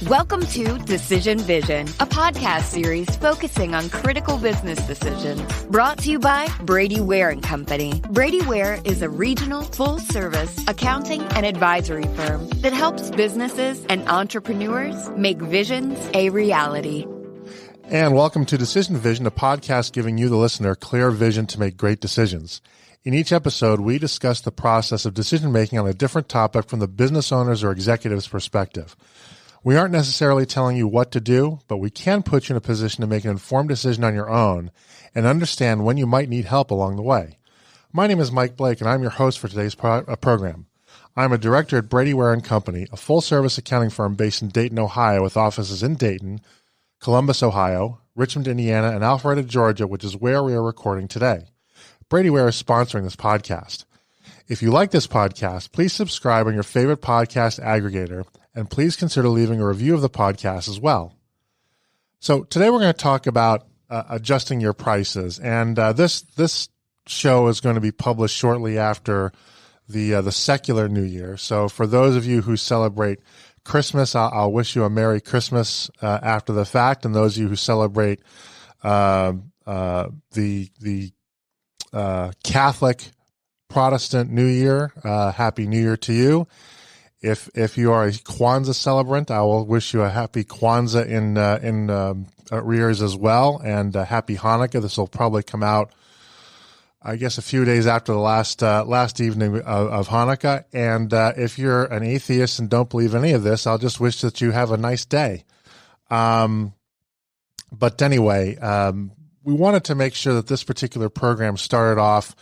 Welcome to Decision Vision, a podcast series focusing on critical business decisions. Brought to you by Brady Ware & Company. Brady Ware is a regional, full-service accounting and advisory firm that helps businesses and entrepreneurs make visions a reality. And welcome to Decision Vision, a podcast giving you, the listener, clear vision to make great decisions. In each episode, we discuss the process of decision-making on a different topic from the business owner's or executive's perspective. We aren't necessarily telling you what to do, but we can put you in a position to make an informed decision on your own and understand when you might need help along the way. My name is Mike Blake, and I'm your host for today's program. I'm a director at Brady Ware & Company, a full-service accounting firm based in Dayton, Ohio, with offices in Dayton, Columbus, Ohio, Richmond, Indiana, and Alpharetta, Georgia, which is where we are recording today. Brady Ware is sponsoring this podcast. If you like this podcast, please subscribe on your favorite podcast aggregator, and please consider leaving a review of the podcast as well. So today we're going to talk about adjusting your prices, and this show is going to be published shortly after the secular New Year. So for those of you who celebrate Christmas, I'll wish you a Merry Christmas after the fact, and those of you who celebrate the Catholic Protestant New Year, Happy New Year to you. If you are a Kwanzaa celebrant, I will wish you a happy Kwanzaa in arrears as well, and happy Hanukkah. This will probably come out, I guess, a few days after the last evening of Hanukkah. And if you're an atheist and don't believe any of this, I'll just wish that you have a nice day. But anyway, we wanted to make sure that this particular program started off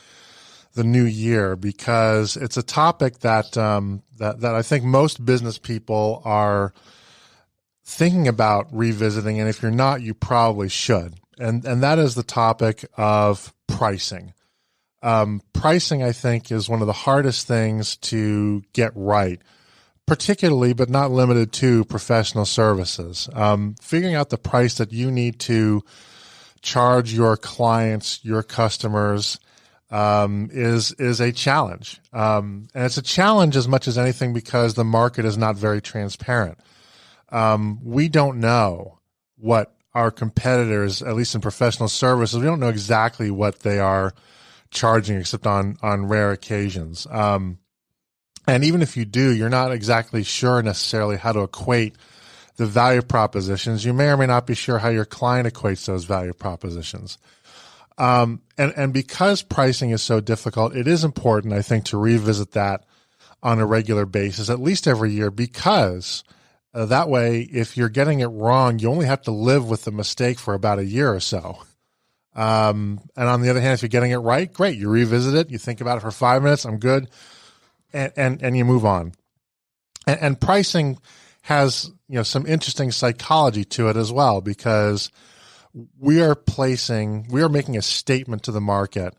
the new year because it's a topic that that I think most business people are thinking about revisiting, and if you're not, you probably should. And that is the topic of pricing. Pricing, I think, is one of the hardest things to get right, particularly but not limited to professional services. Figuring out the price that you need to charge your clients, your customers, is a challenge. And it's a challenge as much as anything because the market is not very transparent. We don't know what our competitors, at least in professional services, we don't know exactly what they are charging except on rare occasions. And even if you do, you're not exactly sure necessarily how to equate the value propositions. You may or may not be sure how your client equates those value propositions. And because pricing is so difficult, it is important, I think, to revisit that on a regular basis, at least every year, because that way, if you're getting it wrong, you only have to live with the mistake for about a year or so. And on the other hand, if you're getting it right, great. You revisit it, you think about it for 5 minutes, I'm good, and you move on. And pricing has, some interesting psychology to it as well, because we are making a statement to the market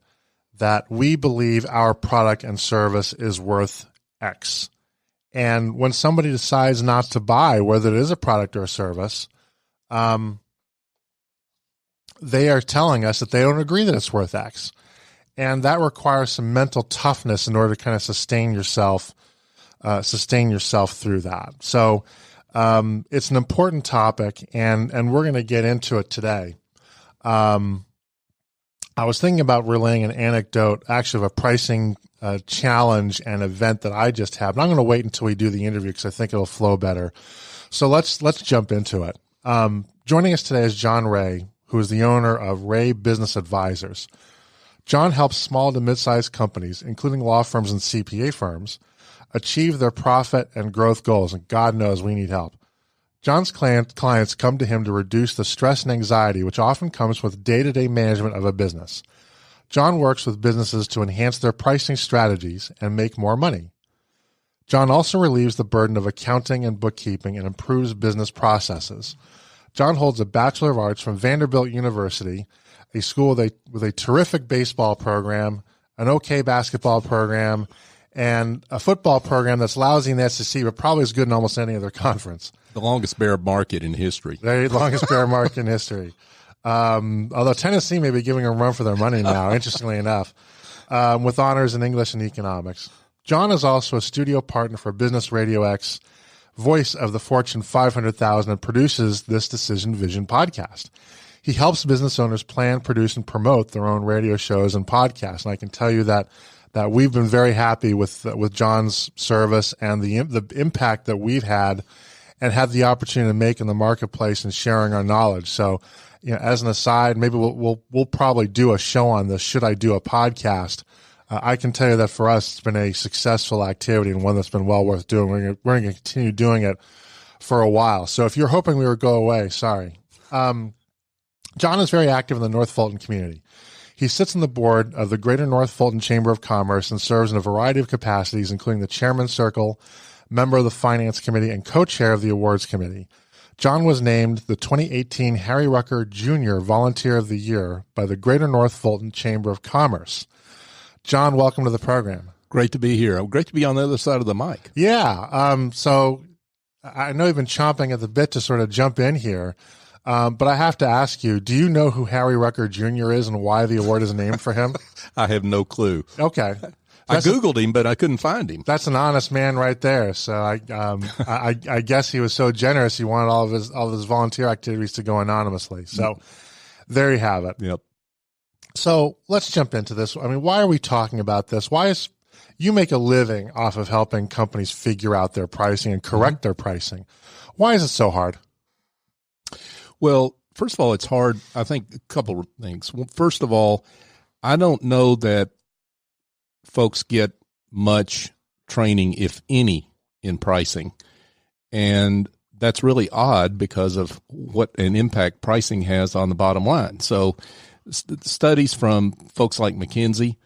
that we believe our product and service is worth X. And when somebody decides not to buy, whether it is a product or a service, they are telling us that they don't agree that it's worth X. And that requires some mental toughness in order to kind of sustain yourself through that. So it's an important topic, and we're going to get into it today. I was thinking about relaying an anecdote, actually, of a pricing challenge and event that I just had. But I'm going to wait until we do the interview because I think it'll flow better. So let's jump into it. Joining us today is John Ray, who is the owner of Ray Business Advisors. John helps small to mid-sized companies, including law firms and CPA firms, achieve their profit and growth goals, and God knows we need help. John's clients come to him to reduce the stress and anxiety which often comes with day-to-day management of a business. John works with businesses to enhance their pricing strategies and make more money. John also relieves the burden of accounting and bookkeeping and improves business processes. John holds a Bachelor of Arts from Vanderbilt University, a school with a terrific baseball program, an okay basketball program, and a football program that's lousy in the SEC, but probably as good in almost any other conference. The longest bear market in history. The longest bear market in history. Although Tennessee may be giving them a run for their money now, interestingly enough, with honors in English and economics. John is also a studio partner for Business RadioX, voice of the Fortune 500,000, and produces this Decision Vision podcast. He helps business owners plan, produce, and promote their own radio shows and podcasts. And I can tell you that we've been very happy with John's service and the impact that we've had and had the opportunity to make in the marketplace and sharing our knowledge. So, as an aside, maybe we'll probably do a show on this. Should I do a podcast? I can tell you that for us, it's been a successful activity and one that's been well worth doing. We're going to continue doing it for a while. So if you're hoping we would go away, sorry. John is very active in the North Fulton community. He sits on the board of the Greater North Fulton Chamber of Commerce and serves in a variety of capacities, including the Chairman's Circle, member of the Finance Committee, and co-chair of the Awards Committee. John was named the 2018 Harry Rucker Jr. Volunteer of the Year by the Greater North Fulton Chamber of Commerce. John, welcome to the program. Great to be here. Great to be on the other side of the mic. Yeah. So I know you've been chomping at the bit to sort of jump in here, but I have to ask you, do you know who Harry Rucker Jr. is and why the award is named for him? I have no clue. Okay. I Googled him, but I couldn't find him. That's an honest man right there. So I guess he was so generous he wanted all of his volunteer activities to go anonymously. So there you have it. Yep. So let's jump into this. I mean, why are we talking about this? You make a living off of helping companies figure out their pricing and correct their pricing. Why is it so hard? Well, first of all, it's hard. I think a couple of things. Well, first of all, I don't know that folks get much training, if any, in pricing. And that's really odd because of what an impact pricing has on the bottom line. So studies from folks like McKinsey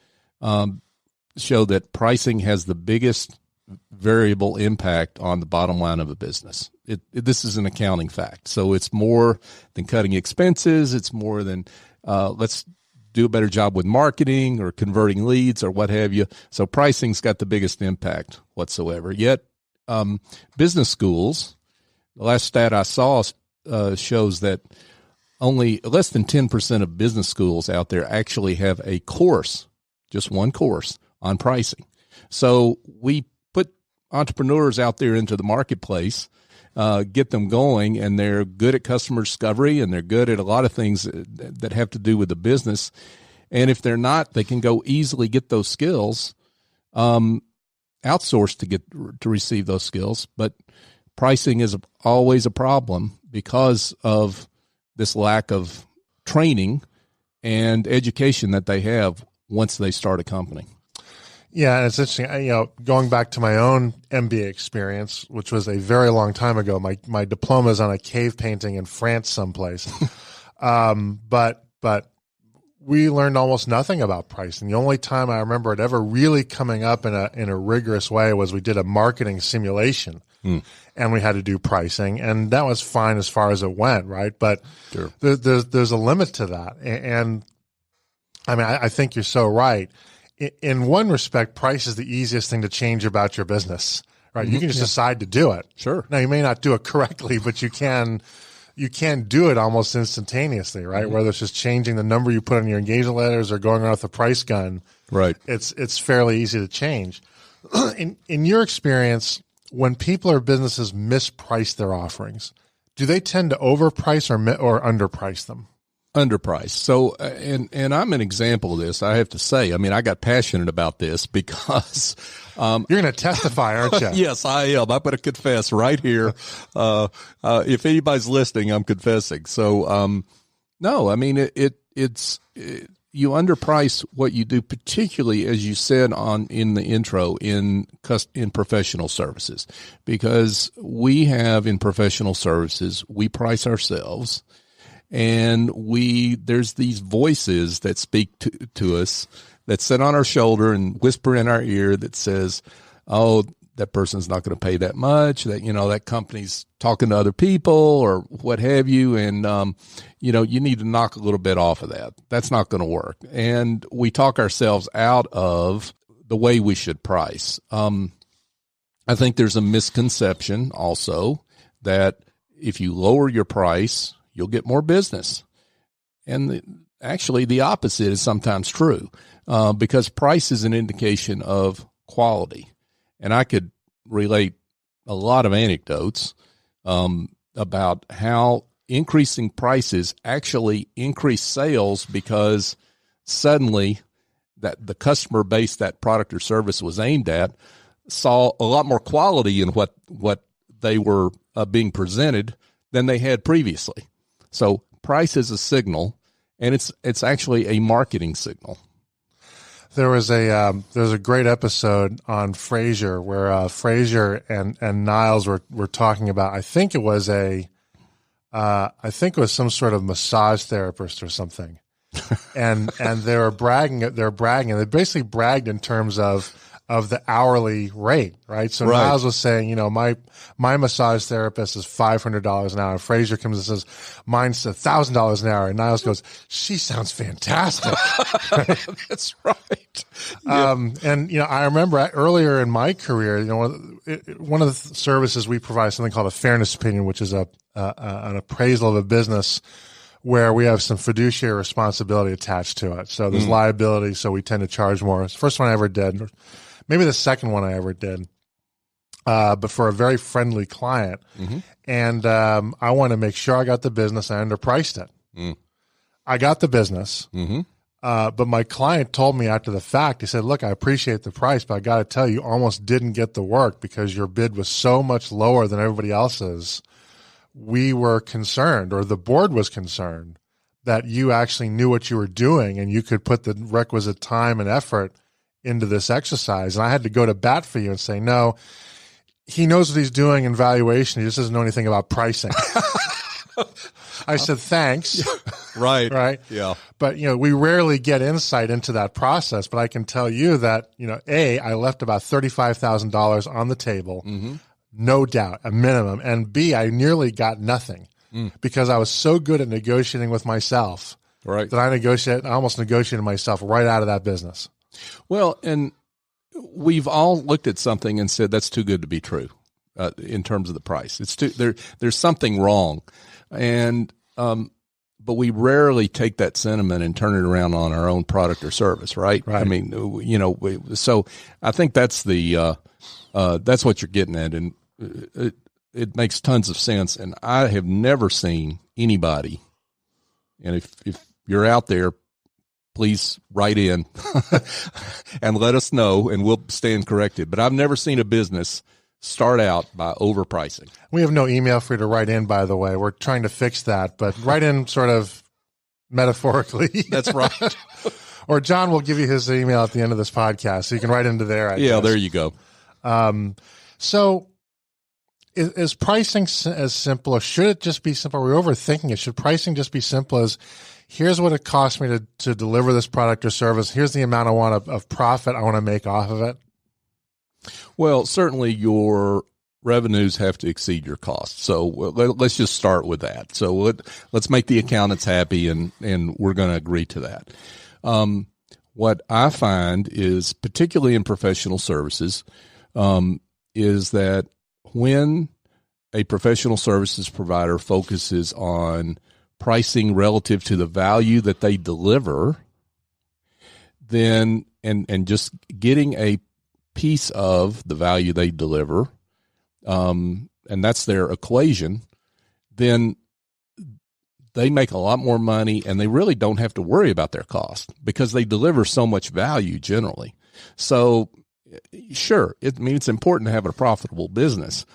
show that pricing has the biggest variable impact on the bottom line of a business. This is an accounting fact. So it's more than cutting expenses. It's more than let's do a better job with marketing or converting leads or what have you. So pricing's got the biggest impact whatsoever. Yet business schools, the last stat I saw shows that only less than 10% of business schools out there actually have a course, just one course, on pricing. So we put entrepreneurs out there into the marketplace, get them going, and they're good at customer discovery, and they're good at a lot of things that have to do with the business. And if they're not, they can go easily get those skills, outsourced to receive those skills. But pricing is always a problem because of this lack of training and education that they have once they start a company. Yeah, and it's interesting, going back to my own MBA experience, which was a very long time ago. My diploma is on a cave painting in France someplace. But we learned almost nothing about pricing. The only time I remember it ever really coming up in a rigorous way was we did a marketing simulation. And we had to do pricing, and that was fine as far as it went, right? But sure. There's a limit to that. And I mean, I think you're so right. In one respect, price is the easiest thing to change about your business, right? You can just decide to do it. Sure. Now, you may not do it correctly, but you can do it almost instantaneously, right? Whether it's just changing the number you put on your engagement letters or going around with a price gun. Right. It's fairly easy to change. In your experience, when people or businesses misprice their offerings, do they tend to overprice or underprice them? Underpriced. So, and I'm an example of this, I have to say. I mean, I got passionate about this because you're going to testify, aren't you? Yes, I am. I'm going to confess right here. If anybody's listening, I'm confessing. So, no, I mean, it's you underprice what you do, particularly as you said in the intro in professional services, because we have in professional services, we price ourselves. And there's these voices that speak to us that sit on our shoulder and whisper in our ear that says, oh, that person's not going to pay that much, that company's talking to other people or what have you. And, you need to knock a little bit off of that. That's not going to work. And we talk ourselves out of the way we should price. I think there's a misconception also that if you lower your price, you'll get more business. And actually the opposite is sometimes true, because price is an indication of quality. And I could relate a lot of anecdotes about how increasing prices actually increase sales, because suddenly that the customer base that product or service was aimed at saw a lot more quality in what they were being presented than they had previously. So price is a signal, and it's actually a marketing signal. There was a great episode on Frasier where Frasier and Niles were talking about, I think it was some sort of massage therapist or something, and they were bragging, and they basically bragged in terms of the hourly rate, right? So Right. Niles was saying, my massage therapist is $500 an hour. Frasier comes and says, mine's $1,000 an hour. And Niles goes, she sounds fantastic. That's right. And I remember earlier in my career, one of the services we provide is something called a fairness opinion, which is an appraisal of a business where we have some fiduciary responsibility attached to it. So there's liability, so we tend to charge more. It's the first one I ever did. Maybe the second one I ever did, but for a very friendly client. Mm-hmm. And I want to make sure I got the business. I underpriced it. Mm. I got the business, but my client told me after the fact, he said, look, I appreciate the price, but I got to tell you, almost didn't get the work because your bid was so much lower than everybody else's. We were concerned, or the board was concerned, that you actually knew what you were doing and you could put the requisite time and effort into this exercise. And I had to go to bat for you and say, no, he knows what he's doing in valuation. He just doesn't know anything about pricing. I said, thanks. Right. Right. Yeah. But, we rarely get insight into that process, but I can tell you that, A, I left about $35,000 on the table, no doubt, a minimum. And B, I nearly got nothing because I was so good at negotiating with myself that I almost negotiated myself right out of that business. Well, and we've all looked at something and said that's too good to be true in terms of the price. It's there's something wrong, and but we rarely take that sentiment and turn it around on our own product or service, right? I mean, so I think that's that's what you're getting at, and it makes tons of sense. And I have never seen anybody, and if you're out there, please write in and let us know, and we'll stand corrected. But I've never seen a business start out by overpricing. We have no email for you to write in, by the way. We're trying to fix that, but write in sort of metaphorically. That's right. Or John will give you his email at the end of this podcast, so you can write into there. I guess. There you go. So is pricing as simple, or should it just be simple? Are we overthinking it? Should pricing just be simple as, here's what it costs me to deliver this product or service. Here's the amount I want of profit I want to make off of it. Well, certainly your revenues have to exceed your costs. So let's just start with that. So let's make the accountants happy, and we're going to agree to that. What I find is, particularly in professional services, is that when a professional services provider focuses on pricing relative to the value that they deliver, then and just getting a piece of the value they deliver, and that's their equation, then they make a lot more money, and they really don't have to worry about their cost because they deliver so much value generally. So sure, it's important to have a profitable business,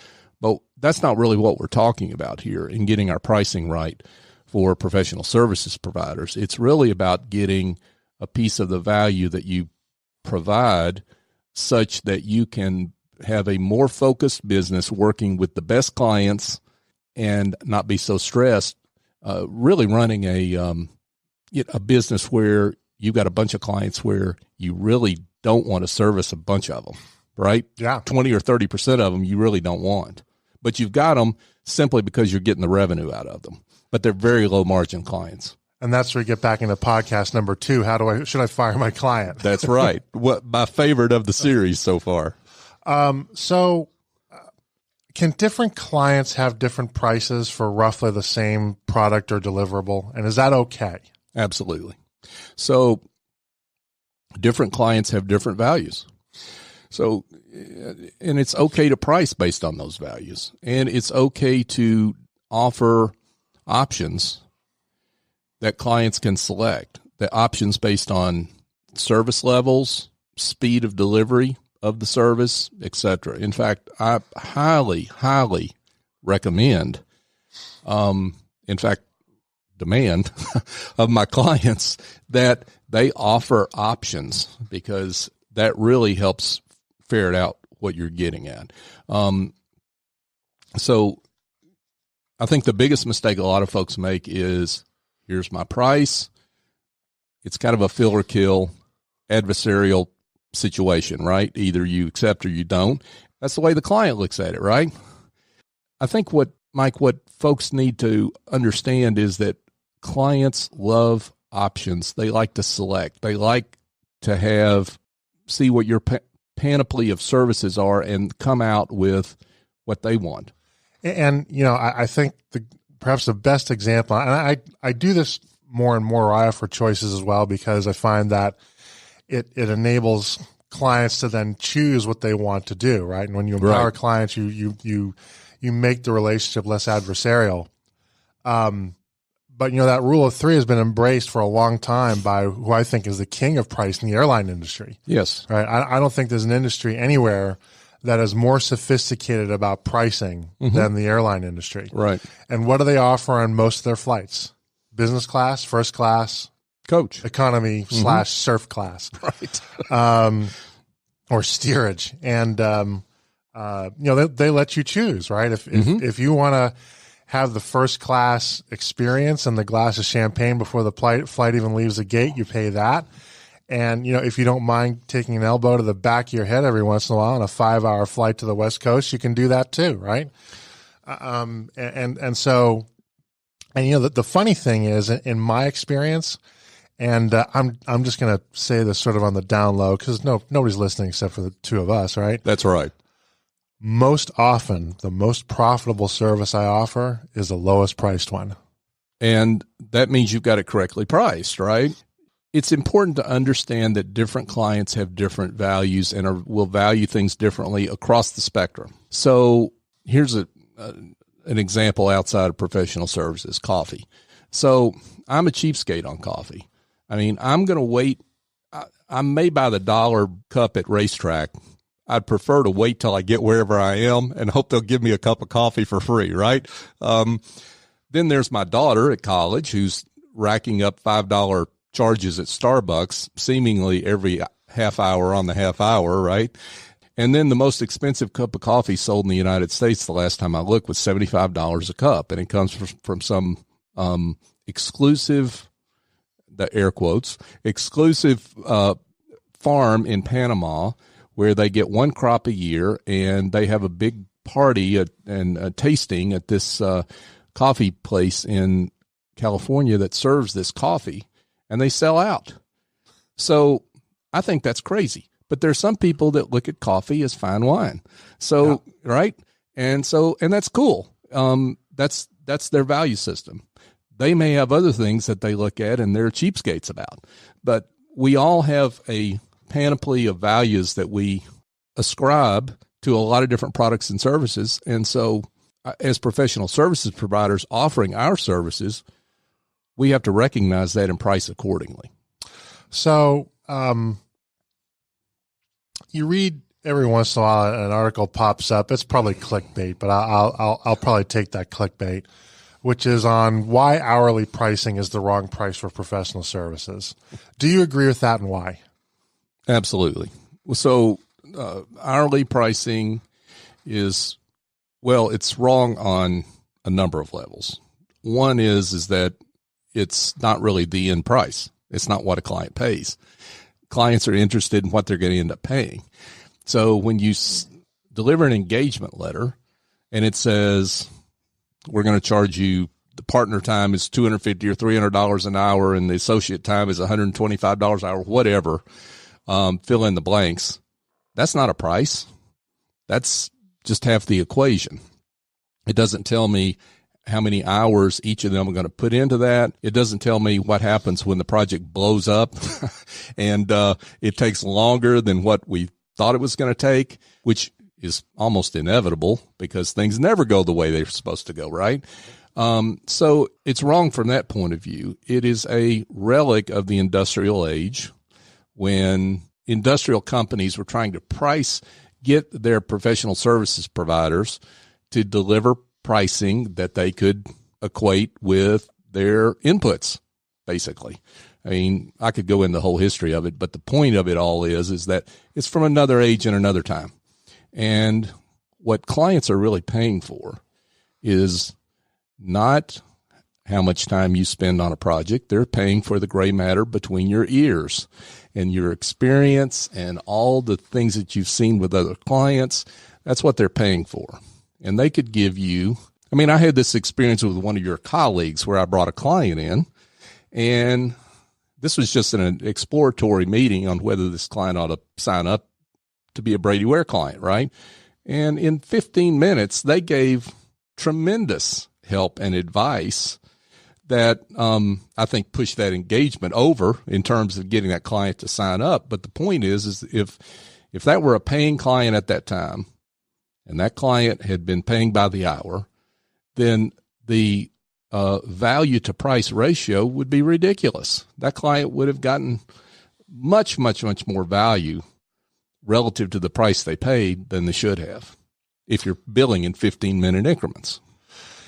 but that's not really what we're talking about here in getting our pricing right for professional services providers. It's really about getting a piece of the value that you provide such that you can have a more focused business working with the best clients and not be so stressed, really running a business where you've got a bunch of clients where you really don't want to service a bunch of them, right? Yeah. 20 or 30% of them you really don't want, but you've got them simply because you're getting the revenue out of them, but they're very low margin clients. And that's where we get back into podcast number 2. Should I fire my client? That's right. My favorite of the series so far. So can different clients have different prices for roughly the same product or deliverable? And is that okay? Absolutely. So different clients have different values. So, and it's okay to price based on those values, and it's okay to offer options that clients can select, the options based on service levels, speed of delivery of the service, etc. In fact, I highly, highly recommend, in fact, demand of my clients that they offer options, because that really helps ferret out what you're getting at. So I think the biggest mistake a lot of folks make is, here's my price. It's kind of a fill or kill adversarial situation, right? Either you accept or you don't. That's the way the client looks at it, right? I think what folks need to understand is that clients love options. They like to select. They like to see what your panoply of services are and come out with what they want. And, I think perhaps the best example, and I do this more and more, I offer choices as well, because I find that it enables clients to then choose what they want to do, right? And when you empower clients, you make the relationship less adversarial. But that rule of three has been embraced for a long time by who I think is the king of price in the airline industry. Yes. Right. I don't think there's an industry anywhere that is more sophisticated about pricing than the airline industry. Right. And what do they offer on most of their flights? Business class, first class, coach, economy / surf class. Right. Or steerage. And, they let you choose, right? If you want to have the first class experience and the glass of champagne before the flight even leaves the gate, you pay that. And, if you don't mind taking an elbow to the back of your head every once in a while on a 5-hour flight to the West Coast, you can do that too, right? The funny thing is, in my experience, and I'm just going to say this sort of on the down low, because nobody's listening except for the two of us, right? That's right. Most often, the most profitable service I offer is the lowest priced one. And that means you've got it correctly priced, right? It's important to understand that different clients have different values and will value things differently across the spectrum. So here's an example outside of professional services, coffee. So I'm a cheapskate on coffee. I mean, I'm going to wait. I may buy the $1 cup at Racetrack. I'd prefer to wait till I get wherever I am and hope they'll give me a cup of coffee for free, right? Then there's my daughter at college who's racking up $5 charges at Starbucks, seemingly every half hour on the half hour, right? And then the most expensive cup of coffee sold in the United States the last time I looked was $75 a cup, and it comes from some exclusive, the air quotes, exclusive farm in Panama, where they get one crop a year, and they have a big party and a tasting at this coffee place in California that serves this coffee, and they sell out. So I think that's crazy. But there's some people that look at coffee as fine wine. So, right? And that's cool. That's their value system. They may have other things that they look at and they're cheapskates about. But we all have a panoply of values that we ascribe to a lot of different products and services. And so as professional services providers offering our services, we have to recognize that and price accordingly. So you read every once in a while an article pops up. It's probably clickbait, but I'll probably take that clickbait, which is on why hourly pricing is the wrong price for professional services. Do you agree with that, and why? Absolutely. So hourly pricing is, well, it's wrong on a number of levels. One is that it's not really the end price. It's not what a client pays. Clients are interested in what they're going to end up paying. So when you deliver an engagement letter and it says, we're going to charge you, the partner time is $250 or $300 an hour and the associate time is $125 an hour, whatever, fill in the blanks. That's not a price. That's just half the equation. It doesn't tell me how many hours each of them are going to put into that. It doesn't tell me what happens when the project blows up and it takes longer than what we thought it was going to take, which is almost inevitable because things never go the way they're supposed to go, right? So it's wrong from that point of view. It is a relic of the industrial age when industrial companies were trying to get their professional services providers to deliver pricing that they could equate with their inputs, basically. I mean, I could go into the whole history of it, but the point of it all is that it's from another age and another time. And what clients are really paying for is not how much time you spend on a project. They're paying for the gray matter between your ears and your experience and all the things that you've seen with other clients. That's what they're paying for. And they could give you, I mean, I had this experience with one of your colleagues where I brought a client in, and this was just an exploratory meeting on whether this client ought to sign up to be a Brady Ware client, right? And in 15 minutes, they gave tremendous help and advice that I think pushed that engagement over in terms of getting that client to sign up. But the point is if that were a paying client at that time, and that client had been paying by the hour, then the value to price ratio would be ridiculous. That client would have gotten much, much, much more value relative to the price they paid than they should have if you're billing in 15-minute increments.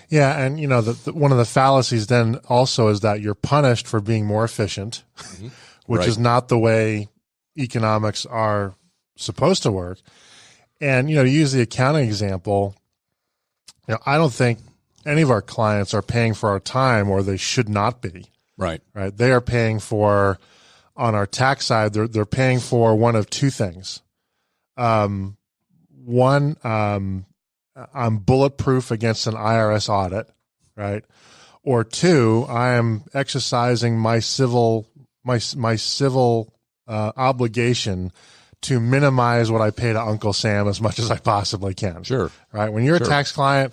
Yeah, and you know, one of the fallacies then also is that you're punished for being more efficient, which Right. is not the way economics are supposed to work. And you know, to use the accounting example, you know, I don't think any of our clients are paying for our time, or they should not be. Right. Right? They are paying for, on our tax side, they're paying for one of two things. One, I'm bulletproof against an IRS audit, right? Or two, I am exercising my civil obligation to minimize what I pay to Uncle Sam as much as I possibly can. Sure. Right? When you're Sure. a tax client,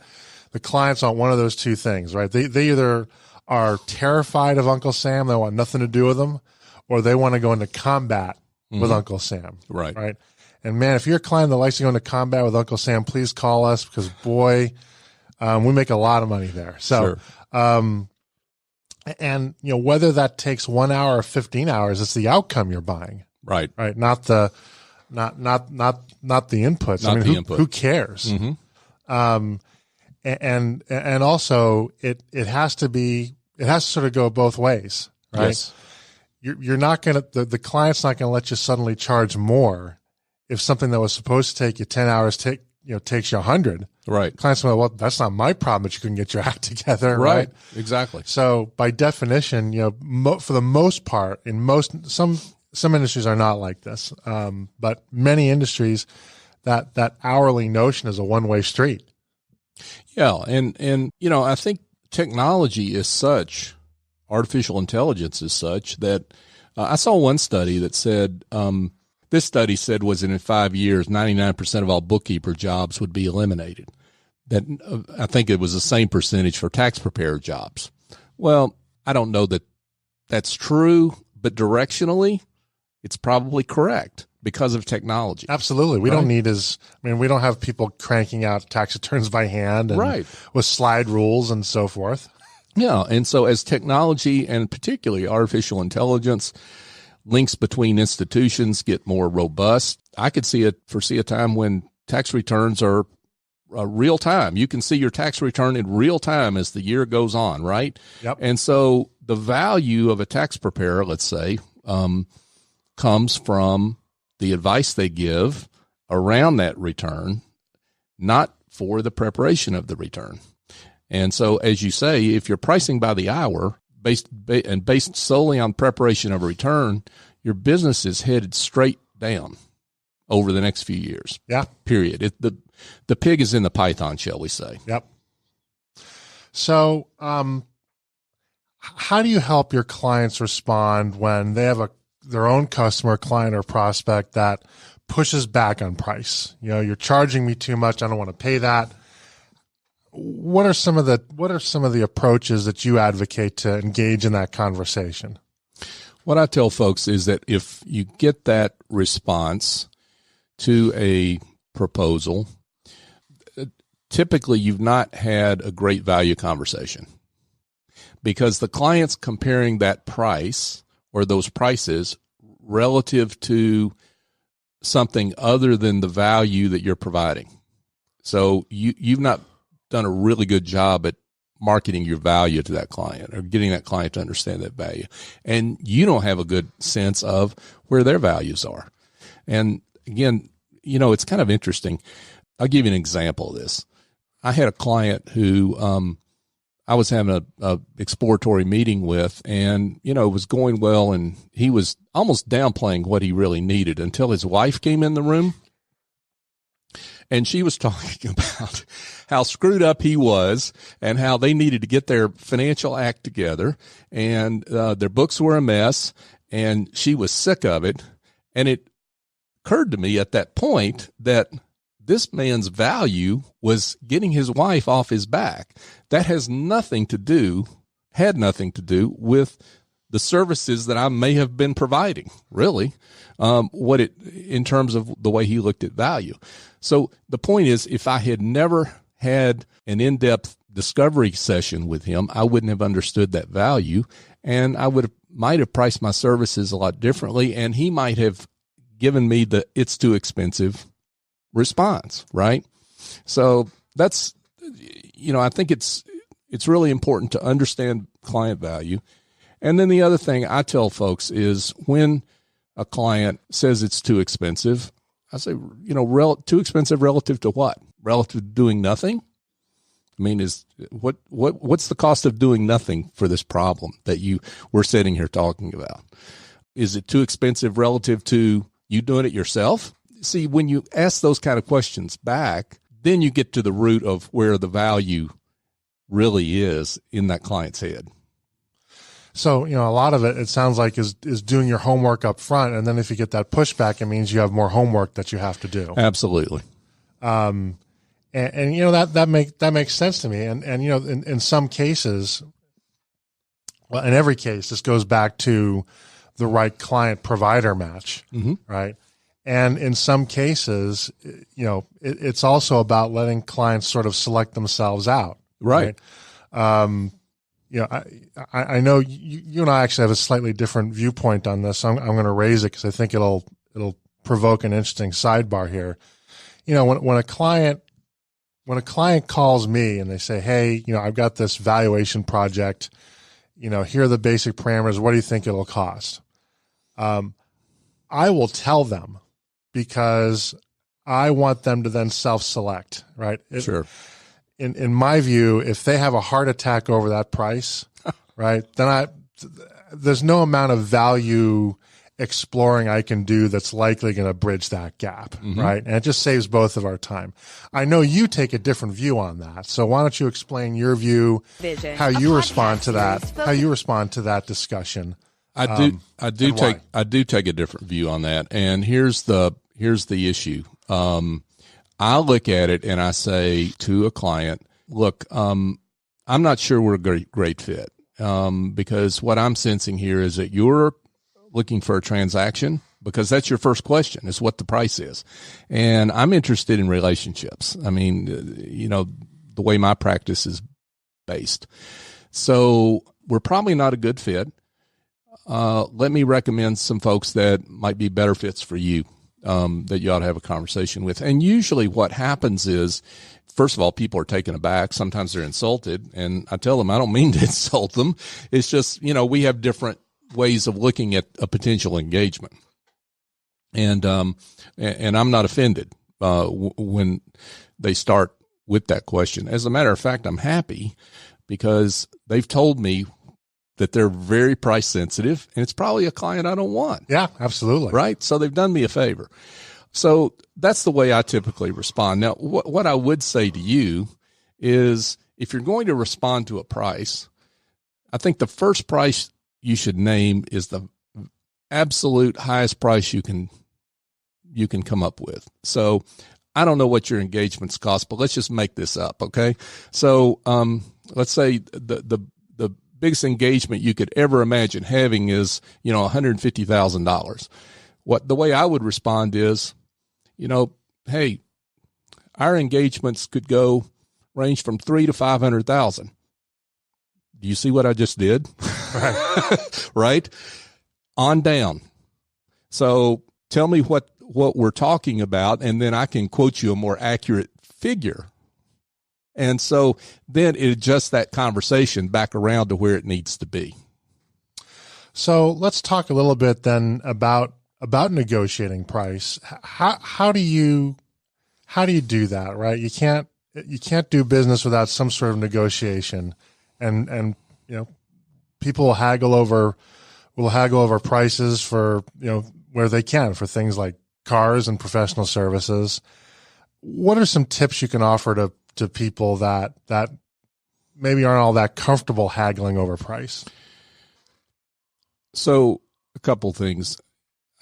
the clients want one of those two things, right? They either are terrified of Uncle Sam, they want nothing to do with him, or they want to go into combat with Uncle Sam. Right. Right. And man, if you're a client that likes to go into combat with Uncle Sam, please call us because boy, we make a lot of money there. So, Sure. And you know, whether that takes 1 hour or 15 hours, it's the outcome you're buying, Right. right? Not the inputs. Not I mean, the who, input. who cares? And also it has to sort of go both ways, right? Yes. You're not going to, the client's not going to let you suddenly charge more if something that was supposed to take you 10 hours takes you 100. Right. Clients go, well, that's not my problem that you couldn't get your act together. Right. Exactly. So by definition, you know, for the most part, some industries are not like this. But many industries, that hourly notion is a one-way street. Yeah. And, you know, I think technology is such, artificial intelligence is such that I saw one study that said, this study said was in 5 years, 99% of all bookkeeper jobs would be eliminated. That I think it was the same percentage for tax preparer jobs. Well, I don't know that that's true, but directionally, it's probably correct because of technology. Absolutely. We Right. don't need we don't have people cranking out tax returns by hand and Right. with slide rules and so forth. Yeah. And so as technology and particularly artificial intelligence links between institutions get more robust, I could foresee a time when tax returns are real time. You can see your tax return in real time as the year goes on, right? Yep. And so the value of a tax preparer, let's say, comes from the advice they give around that return, not for the preparation of the return. And so, as you say, if you're pricing by the hour based solely on preparation of a return, your business is headed straight down over the next few years. Yeah. Period. The pig is in the python, shall we say. Yep. So, how do you help your clients respond when they have their own customer, client, or prospect that pushes back on price? You know, you're charging me too much. I don't want to pay that. What are some of the approaches that you advocate to engage in that conversation? What I tell folks is that if you get that response, to a proposal, typically you've not had a great value conversation, because the client's comparing that price or those prices relative to something other than the value that you're providing. So you've not done a really good job at marketing your value to that client or getting that client to understand that value. And you don't have a good sense of where their values are. And again, it's kind of interesting. I'll give you an example of this. I had a client who I was having a exploratory meeting with, and, it was going well, and he was almost downplaying what he really needed until his wife came in the room. And she was talking about how screwed up he was and how they needed to get their financial act together, and their books were a mess, and she was sick of it. And it occurred to me at that point that this man's value was getting his wife off his back. That had nothing to do with the services that I may have been providing, really, in terms of the way he looked at value. So the point is, if I had never had an in-depth discovery session with him, I wouldn't have understood that value, and I might have priced my services a lot differently, and he might have given me the "it's too expensive" response, right? So that's, I think it's really important to understand client value. And then the other thing I tell folks is, when a client says it's too expensive, I say, too expensive relative to what? Relative to doing nothing? I mean, what's the cost of doing nothing for this problem that we're sitting here talking about? Is it too expensive relative to you doing it yourself? See, when you ask those kind of questions back, then you get to the root of where the value really is in that client's head. So, a lot of it sounds like is doing your homework up front. And then if you get that pushback, it means you have more homework that you have to do. Absolutely. And that makes sense to me. And in some cases, well, in every case, this goes back to the right client provider match, right? And in some cases, it's also about letting clients sort of select themselves out. Right. I know you and I actually have a slightly different viewpoint on this. I'm going to raise it because I think it'll provoke an interesting sidebar here. When a client calls me and they say, "Hey, I've got this valuation project. Here are the basic parameters. What do you think it'll cost?" I will tell them, because I want them to then self-select, right? Sure. In my view, if they have a heart attack over that price, right, then there's no amount of value exploring I can do that's likely going to bridge that gap, right? And it just saves both of our time. I know you take a different view on that. So why don't you explain your view, how you respond to that discussion? I do take a different view on that. And here's the issue. I look at it and I say to a client, look, I'm not sure we're a great fit, because what I'm sensing here is that you're looking for a transaction, because that's your first question, is what the price is. And I'm interested in relationships. I mean, the way my practice is based. So we're probably not a good fit. Let me recommend some folks that might be better fits for you. That you ought to have a conversation with. And usually what happens is, first of all, people are taken aback. Sometimes they're insulted. And I tell them, I don't mean to insult them. It's just, we have different ways of looking at a potential engagement. And I'm not offended when they start with that question. As a matter of fact, I'm happy, because they've told me that they're very price sensitive, and it's probably a client I don't want. Yeah, absolutely. Right? So they've done me a favor. So that's the way I typically respond. Now, what I would say to you is, if you're going to respond to a price, I think the first price you should name is the absolute highest price you can come up with. So I don't know what your engagements cost, but let's just make this up. Okay. So, let's say the biggest engagement you could ever imagine having is, $150,000. The way I would respond is, hey, our engagements could range from 3 to 500,000. Do you see what I just did? Right. Right? On down. So tell me what we're talking about, and then I can quote you a more accurate figure. And so then it adjusts that conversation back around to where it needs to be. So let's talk a little bit then about negotiating price. How do you do that, right? You can't do business without some sort of negotiation, and people will haggle over prices for where they can for things like cars and professional services. What are some tips you can offer to people that maybe aren't all that comfortable haggling over price? So a couple things.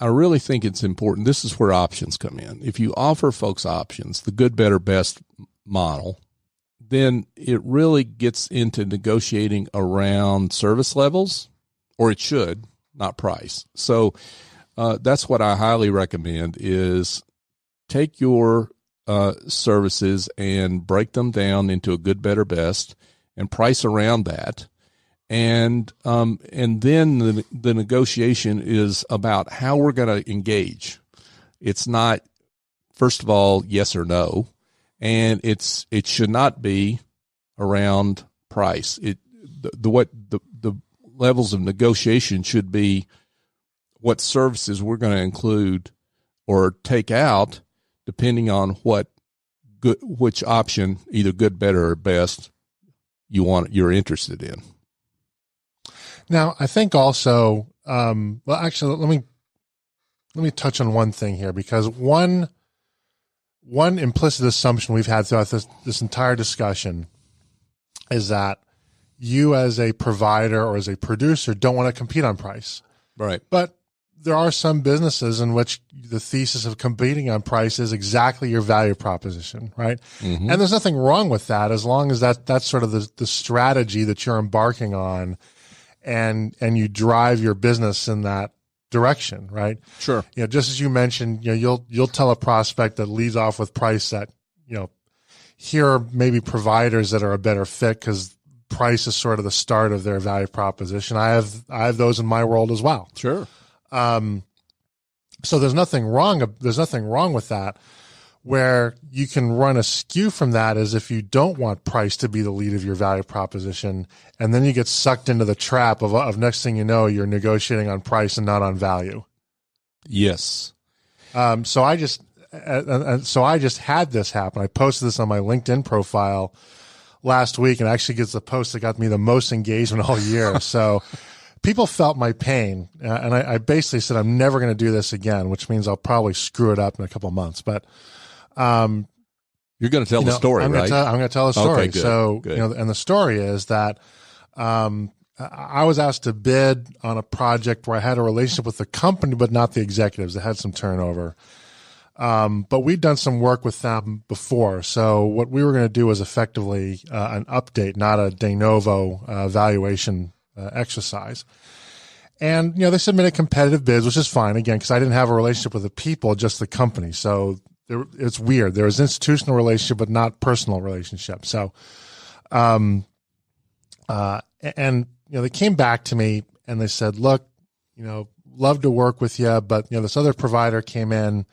I really think it's important. This is where options come in. If you offer folks options, the good, better, best model, then it really gets into negotiating around service levels, or it should, not price. So that's what I highly recommend is take your services and break them down into a good, better, best and price around that. And then the negotiation is about how we're going to engage. It's not, first of all, yes or no, and it should not be around price. The levels of negotiation should be what services we're going to include or take out, depending on which option, either good, better, or best, you're interested in. Now, I think also, well, actually, let me touch on one thing here, because one implicit assumption we've had throughout this entire discussion is that you as a provider or as a producer don't want to compete on price. Right. But there are some businesses in which the thesis of competing on price is exactly your value proposition, right? Mm-hmm. And there's nothing wrong with that as long as that's sort of the strategy that you're embarking on, and you drive your business in that direction, right? Sure. Just as you mentioned, you'll tell a prospect that leads off with price that, here are maybe providers that are a better fit because price is sort of the start of their value proposition. I have those in my world as well. Sure. So there's nothing wrong with that. Where you can run askew from that is if you don't want price to be the lead of your value proposition, and then you get sucked into the trap of next thing you know, you're negotiating on price and not on value. Yes. So I just had this happen. I posted this on my LinkedIn profile last week, and actually gets the post that got me the most engagement all year. So people felt my pain, and I basically said, I'm never going to do this again, which means I'll probably screw it up in a couple of months. But you're going to tell the story, right? I'm going to tell the story. Okay, good, so, good. And the story is that I was asked to bid on a project where I had a relationship with the company, but not the executives. They had some turnover. But we'd done some work with them before. So what we were going to do was effectively an update, not a de novo valuation exercise. And, they submitted competitive bids, which is fine, again, because I didn't have a relationship with the people, just the company. So it's weird. There was institutional relationship, but not personal relationship. So, and they came back to me and they said, look, love to work with you, but, this other provider came in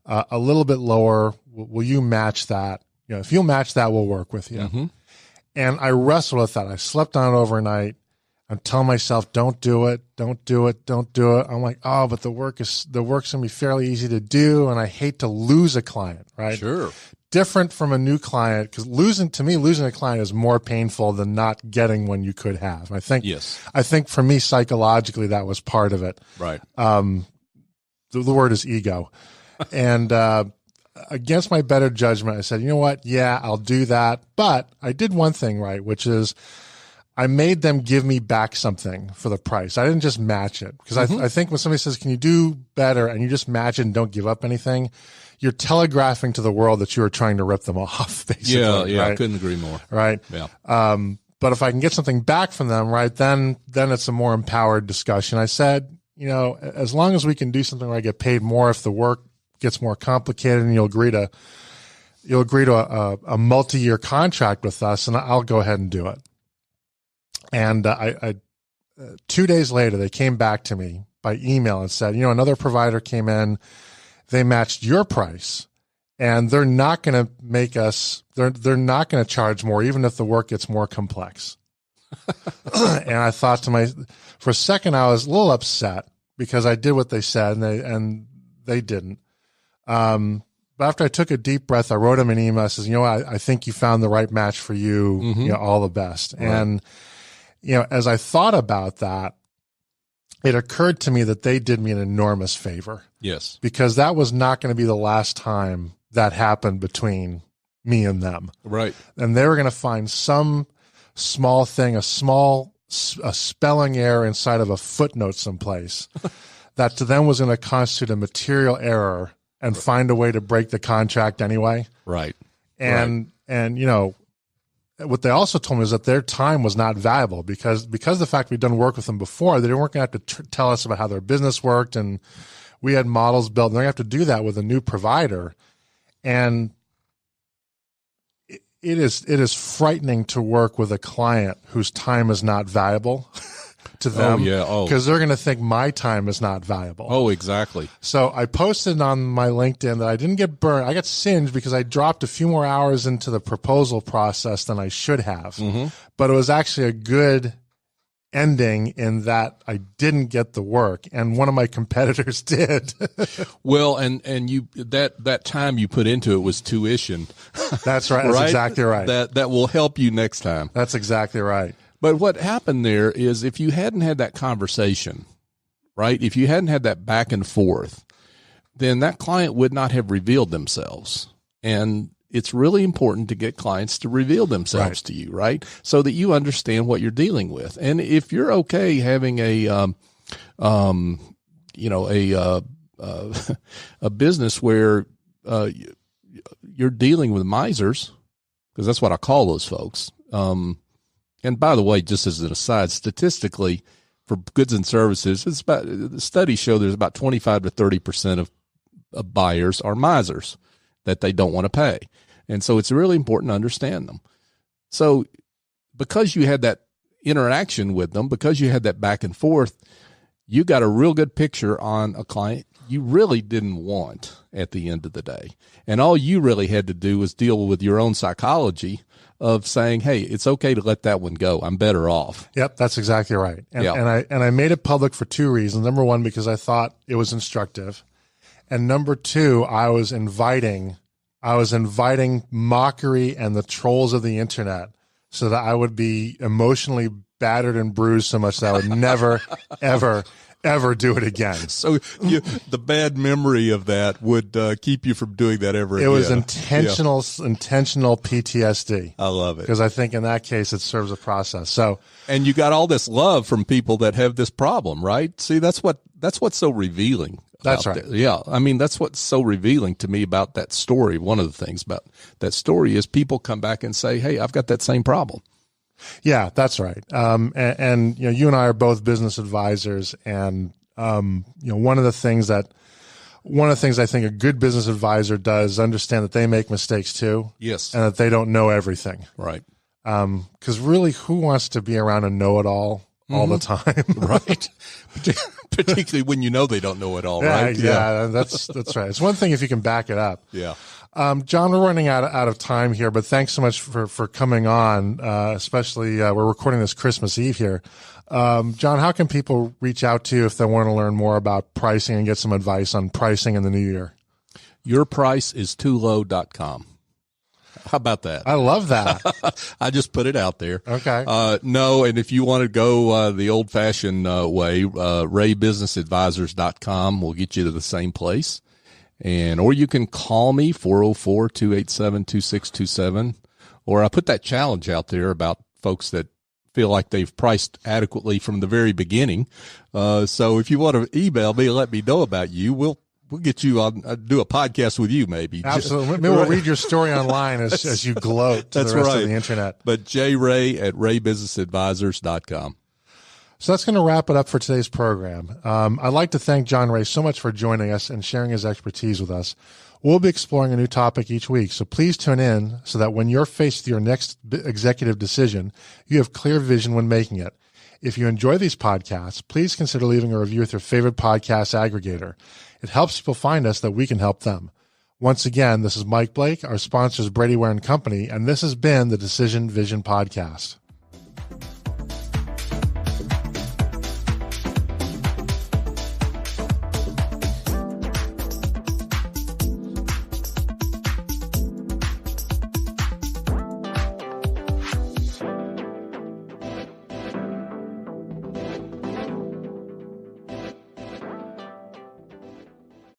a little bit lower. Will you match that? If you'll match that, we'll work with you. Mm-hmm. And I wrestled with that. I slept on it overnight. I'm telling myself, don't do it. Don't do it. Don't do it. I'm like, oh, but the work's going to be fairly easy to do. And I hate to lose a client, right? Sure. Different from a new client, because losing a client is more painful than not getting one you could have. I think for me, psychologically, that was part of it. Right. The word is ego. And, against my better judgment, I said, you know what? Yeah, I'll do that. But I did one thing right, which is I made them give me back something for the price. I didn't just match it, because mm-hmm. I think when somebody says, can you do better, and you just match it and don't give up anything, you're telegraphing to the world that you are trying to rip them off, basically. Yeah, right? I couldn't agree more. Right. Yeah. But if I can get something back from them, right, then it's a more empowered discussion. I said, as long as we can do something where I get paid more if the work gets more complicated and you'll agree to a multi-year contract with us, and I'll go ahead and do it. And I 2 days later, they came back to me by email and said, another provider came in, they matched your price, and they're not going to make us, they're not going to charge more, even if the work gets more complex. And I thought for a second, I was a little upset because I did what they said and they didn't. But after I took a deep breath, I wrote them an email. I says, I think you found the right match for you. Mm-hmm. All the best. Right. And, as I thought about that, it occurred to me that they did me an enormous favor. Yes. Because that was not going to be the last time that happened between me and them. Right. And they were going to find some small thing, a spelling error inside of a footnote someplace that to them was going to constitute a material error and find a way to break the contract anyway. Right. And what they also told me is that their time was not valuable because the fact we'd done work with them before, they weren't going to have to tell us about how their business worked, and we had models built, and they're going to have to do that with a new provider. And it is frightening to work with a client whose time is not valuable to them. Oh, yeah. Oh, because they're going to think my time is not valuable. Oh, exactly. So I posted on my LinkedIn that I didn't get burned. I got singed because I dropped a few more hours into the proposal process than I should have. Mm-hmm. But it was actually a good ending in that I didn't get the work, and one of my competitors did. Well, and you that time you put into it was tuition. That's right. That's right? exactly right. That will help you next time. That's exactly right. But what happened there is if you hadn't had that conversation, right? If you hadn't had that back and forth, then that client would not have revealed themselves. And it's really important to get clients to reveal themselves to you, right? So that you understand what you're dealing with. And if you're okay having a business where you're dealing with misers, because that's what I call those folks. And by the way, just as an aside, statistically, for goods and services, the studies show there's about 25 to 30% of buyers are misers that they don't want to pay. And so it's really important to understand them. So because you had that interaction with them, because you had that back and forth, you got a real good picture on a client you really didn't want at the end of the day. And all you really had to do was deal with your own psychology of saying, hey, it's okay to let that one go. I'm better off. Yep, that's exactly right. And I made it public for two reasons. Number one, because I thought it was instructive. And number two, I was inviting mockery and the trolls of the internet so that I would be emotionally battered and bruised so much that I would never, ever do it again. So the bad memory of that would keep you from doing that ever again. It was intentional PTSD. I love it. Because I think in that case it serves a process. So, and you got all this love from people that have this problem, right? See, that's what's so revealing. That's right. Yeah. I mean, that's what's so revealing to me about that story. One of the things about that story is people come back and say, hey, I've got that same problem. Yeah, that's right. And you and I are both business advisors, and one of the things I think a good business advisor does is understand that they make mistakes too. Yes, and that they don't know everything. Right. Because really, who wants to be around a know-it-all all the time? Right. Particularly when you know they don't know it all. Yeah, right? Yeah, that's right. It's one thing if you can back it up. Yeah. John, we're running out of time here, but thanks so much for coming on, especially we're recording this Christmas Eve here. John, how can people reach out to you if they want to learn more about pricing and get some advice on pricing in the new year? Yourpriceistoolow.com. How about that? I love that. I just put it out there. Okay. No, and if you want to go the old-fashioned way, raybusinessadvisors.com will get you to the same place. Or you can call me, 404-287-2627. Or I put that challenge out there about folks that feel like they've priced adequately from the very beginning. So if you want to email me and let me know about you, we'll get you on, do a podcast with you maybe. Absolutely. Maybe we'll read your story online as you gloat to the rest of the internet. But jray@raybusinessadvisors.com. So that's going to wrap it up for today's program. I'd like to thank John Ray so much for joining us and sharing his expertise with us. We'll be exploring a new topic each week, so please tune in so that when you're faced with your next executive decision, you have clear vision when making it. If you enjoy these podcasts, please consider leaving a review with your favorite podcast aggregator. It helps people find us that we can help them. Once again, this is Mike Blake, our sponsor is Brady Ware & Company, and this has been the Decision Vision Podcast.